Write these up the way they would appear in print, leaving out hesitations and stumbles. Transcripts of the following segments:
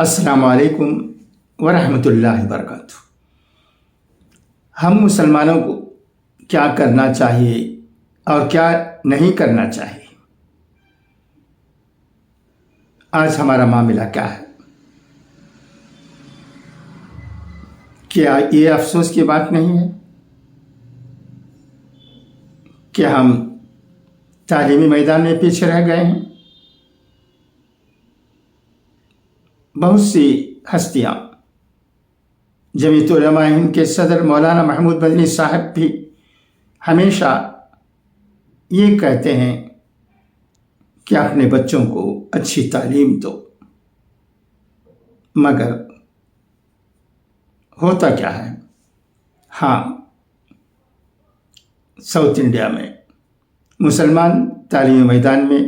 السلام علیکم ورحمۃ اللہ وبرکاتہ۔ ہم مسلمانوں کو کیا کرنا چاہیے اور کیا نہیں کرنا چاہیے، آج ہمارا معاملہ کیا ہے؟ کیا یہ افسوس کی بات نہیں ہے کہ ہم تعلیمی میدان میں پیچھے رہ گئے ہیں؟ بہت سی ہستیاں، جمعیت علماء ہند کے صدر مولانا محمود مدنی صاحب بھی ہمیشہ یہ کہتے ہیں کہ اپنے بچوں کو اچھی تعلیم دو، مگر ہوتا کیا ہے؟ ہاں، ساؤتھ انڈیا میں مسلمان تعلیمی میدان میں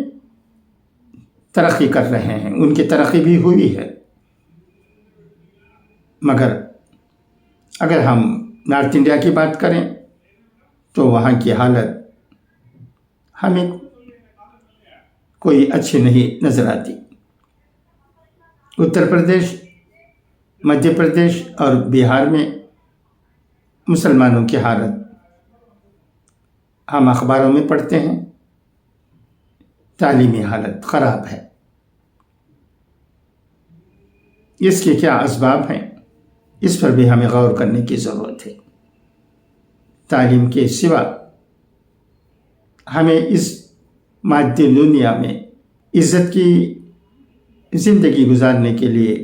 ترقی کر رہے ہیں، ان کی ترقی بھی ہوئی ہے، مگر اگر ہم نارتھ انڈیا کی بات کریں تو وہاں کی حالت ہمیں کوئی اچھی نہیں نظر آتی۔ اتر پردیش، مدھیہ پردیش اور بہار میں مسلمانوں کی حالت ہم اخباروں میں پڑھتے ہیں، تعلیمی حالت خراب ہے۔ اس کے کیا اسباب ہیں، اس پر بھی ہمیں غور کرنے کی ضرورت ہے۔ تعلیم کے سوا ہمیں اس مادی دنیا میں عزت کی زندگی گزارنے کے لیے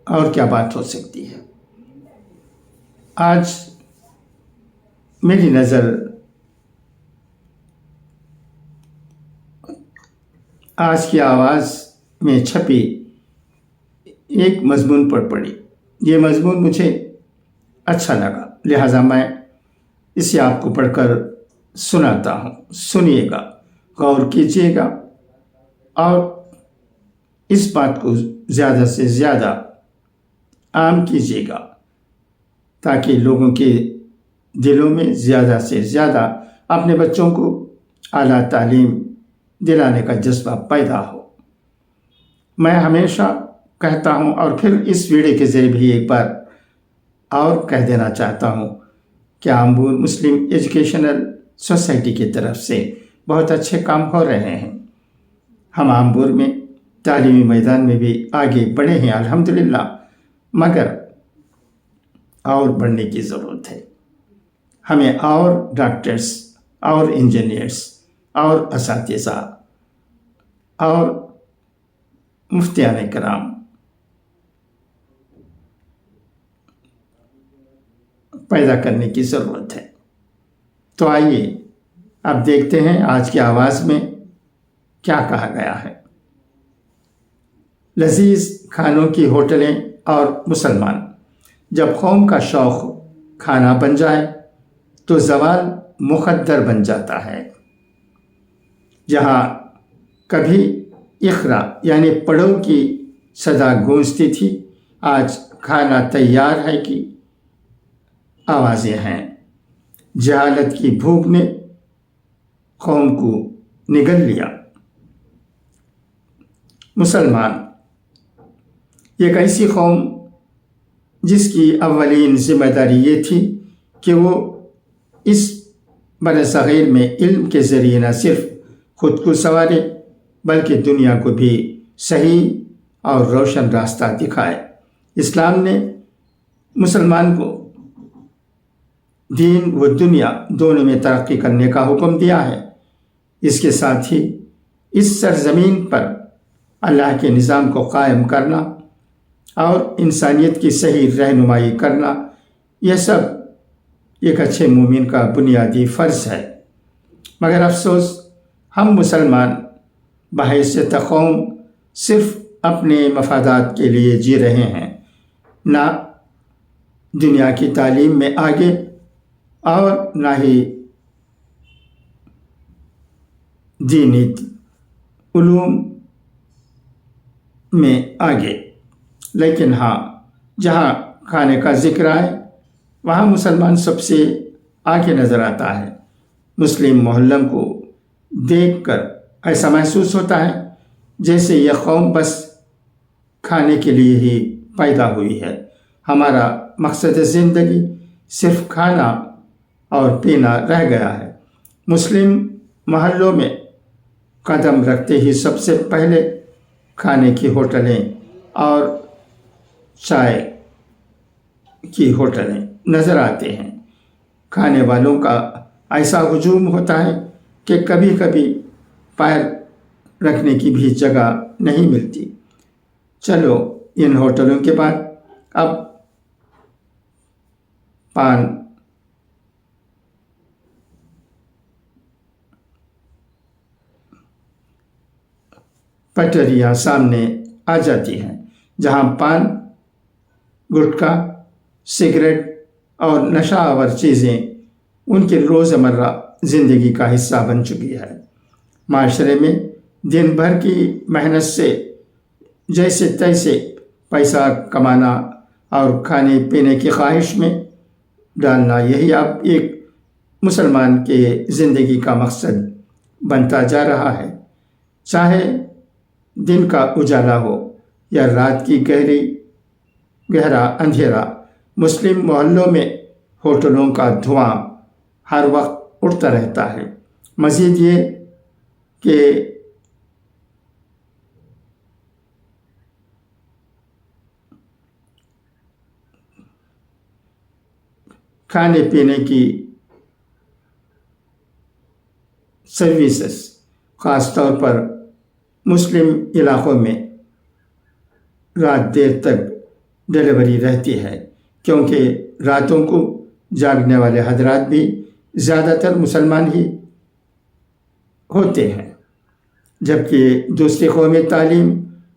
اور کیا بات ہو سکتی ہے؟ آج میری نظر آج کی آواز میں چھپی ایک مضمون پر پڑی۔ یہ مضمون مجھے اچھا لگا، لہٰذا میں اسے آپ کو پڑھ کر سناتا ہوں۔ سنیے گا، غور کیجیے گا اور اس بات کو زیادہ سے زیادہ عام کیجیے گا تاکہ لوگوں کے دلوں میں زیادہ سے زیادہ اپنے بچوں کو اعلیٰ تعلیم دلانے کا جذبہ پیدا ہو۔ میں ہمیشہ کہتا ہوں اور پھر اس ویڈیو کے ذریعے بھی ایک بار اور کہہ دینا چاہتا ہوں کہ آمبور مسلم ایجوکیشنل سوسائٹی کی طرف سے بہت اچھے کام ہو رہے ہیں۔ ہم آمبور میں تعلیمی میدان میں بھی آگے بڑھے ہیں الحمدللہ، مگر اور بڑھنے کی ضرورت ہے۔ ہمیں اور ڈاکٹرز اور انجینئرز اور اساتذہ اور مفتیان کرام پیدا کرنے کی ضرورت ہے۔ تو آئیے اب دیکھتے ہیں آج کی آواز میں کیا کہا گیا ہے۔ لذیذ کھانوں کی ہوٹلیں اور مسلمان، جب قوم کا شوق کھانا بن جائے تو زوال مقدر بن جاتا ہے۔ جہاں کبھی اقرا یعنی پڑھو کی صدا گونجتی تھی، آج کھانا تیار ہے کی آوازیں ہیں۔ جہالت کی بھوک نے قوم کو نگل لیا۔ مسلمان ایک ایسی قوم جس کی اولین ذمہ داری یہ تھی کہ وہ اس بر صغیر میں علم کے ذریعے نہ صرف خود کو سنوارے بلکہ دنیا کو بھی صحیح اور روشن راستہ دکھائے۔ اسلام نے مسلمان کو دین و دنیا دونوں میں ترقی کرنے کا حکم دیا ہے۔ اس کے ساتھ ہی اس سرزمین پر اللہ کے نظام کو قائم کرنا اور انسانیت کی صحیح رہنمائی کرنا، یہ سب ایک اچھے مومن کا بنیادی فرض ہے۔ مگر افسوس، ہم مسلمان بحیثیت قوم صرف اپنے مفادات کے لیے جی رہے ہیں، نہ دنیا کی تعلیم میں آگے اور نہ ہی دینی علوم میں آگے۔ لیکن ہاں، جہاں کھانے کا ذکر آئے وہاں مسلمان سب سے آگے نظر آتا ہے۔ مسلم محلم کو دیکھ کر ایسا محسوس ہوتا ہے جیسے یہ قوم بس کھانے کے لیے ہی پیدا ہوئی ہے۔ ہمارا مقصد زندگی صرف کھانا اور پینا رہ گیا ہے۔ مسلم محلوں میں قدم رکھتے ہی سب سے پہلے کھانے کی ہوٹلیں اور چائے کی ہوٹلیں نظر آتے ہیں۔ کھانے والوں کا ایسا ہجوم ہوتا ہے کہ کبھی کبھی پیر رکھنے کی بھی جگہ نہیں ملتی۔ چلو ان ہوٹلوں کے بعد اب پان پٹریاں سامنے آ جاتی ہیں، جہاں پان، گٹکا، سگریٹ اور نشہ آور چیزیں ان کی روزمرہ زندگی کا حصہ بن چکی ہے۔ معاشرے میں دن بھر کی محنت سے جیسے تیسے پیسہ کمانا اور کھانے پینے کی خواہش میں ڈالنا، یہی اب ایک مسلمان کے زندگی کا مقصد بنتا جا رہا ہے۔ چاہے دن کا اجالا ہو یا رات کی گہرا اندھیرا، مسلم محلوں میں ہوٹلوں کا دھواں ہر وقت اٹھتا رہتا ہے۔ مزید یہ کہ کھانے پینے کی سروسز خاص طور پر مسلم علاقوں میں رات دیر تک ڈیلیوری رہتی ہے، کیونکہ راتوں کو جاگنے والے حضرات بھی زیادہ تر مسلمان ہی ہوتے ہیں، جبکہ دوسری قومی تعلیم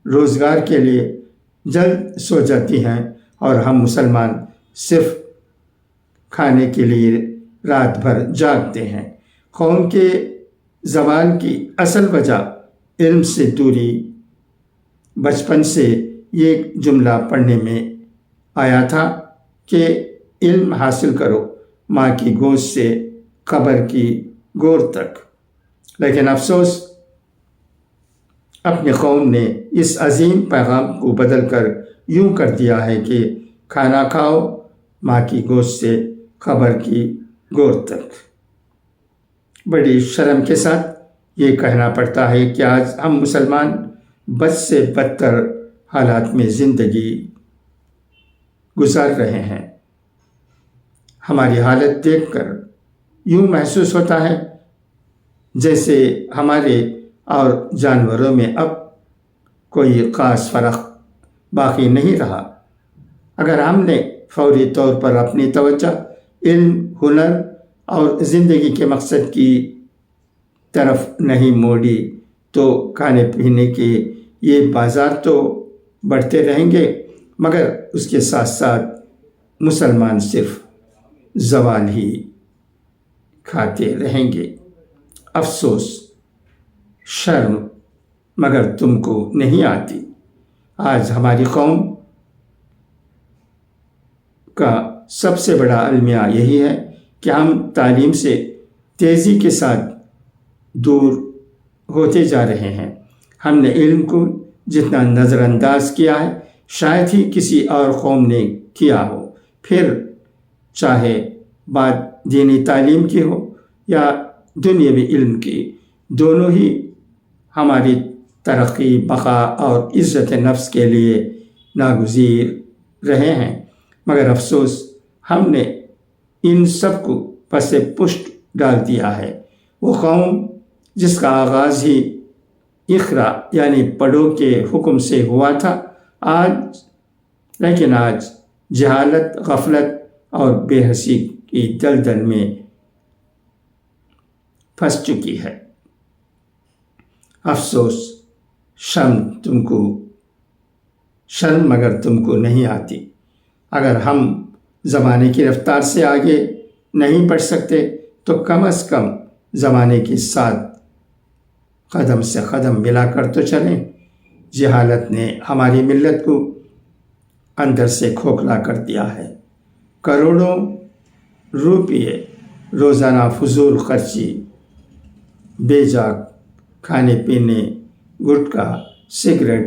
روزگار کے لیے جلد سو جاتی ہیں اور ہم مسلمان صرف کھانے کے لیے رات بھر جاگتے ہیں۔ قوم کے زوال کی اصل وجہ علم سے دوری۔ بچپن سے یہ جملہ پڑھنے میں آیا تھا کہ علم حاصل کرو ماں کی گود سے قبر کی گور تک، لیکن افسوس اپنی قوم نے اس عظیم پیغام کو بدل کر یوں کر دیا ہے کہ کھانا کھاؤ ماں کی گود سے قبر کی گور تک۔ بڑی شرم کے ساتھ یہ کہنا پڑتا ہے کہ آج ہم مسلمان بد سے بدتر حالات میں زندگی گزار رہے ہیں۔ ہماری حالت دیکھ کر یوں محسوس ہوتا ہے جیسے ہمارے اور جانوروں میں اب کوئی خاص فرق باقی نہیں رہا۔ اگر ہم نے فوری طور پر اپنی توجہ علم، ہنر اور زندگی کے مقصد کی طرف نہیں موڑی تو کھانے پینے کے یہ بازار تو بڑھتے رہیں گے، مگر اس کے ساتھ ساتھ مسلمان صرف زوال ہی کھاتے رہیں گے۔ افسوس، شرم مگر تم کو نہیں آتی۔ آج ہماری قوم کا سب سے بڑا المیہ یہی ہے کہ ہم تعلیم سے تیزی کے ساتھ دور ہوتے جا رہے ہیں۔ ہم نے علم کو جتنا نظر انداز کیا ہے شاید ہی کسی اور قوم نے کیا ہو، پھر چاہے بات دینی تعلیم کی ہو یا دنیاوی علم کی، دونوں ہی ہماری ترقی، بقا اور عزت نفس کے لیے ناگزیر رہے ہیں۔ مگر افسوس ہم نے ان سب کو پس پشت ڈال دیا ہے۔ وہ قوم جس کا آغاز ہی اقرا یعنی پڑھو کے حکم سے ہوا تھا، لیکن آج جہالت، غفلت اور بے حسی کی دلدل میں پھنس چکی ہے۔ افسوس، شرم مگر تم کو نہیں آتی۔ اگر ہم زمانے کی رفتار سے آگے نہیں بڑھ سکتے تو کم از کم زمانے کے ساتھ قدم سے قدم ملا کر تو چلیں۔ جہالت نے ہماری ملت کو اندر سے کھوکھلا کر دیا ہے۔ کروڑوں روپے روزانہ فضول خرچی، بے جا کھانے پینے، گٹکا، سگریٹ،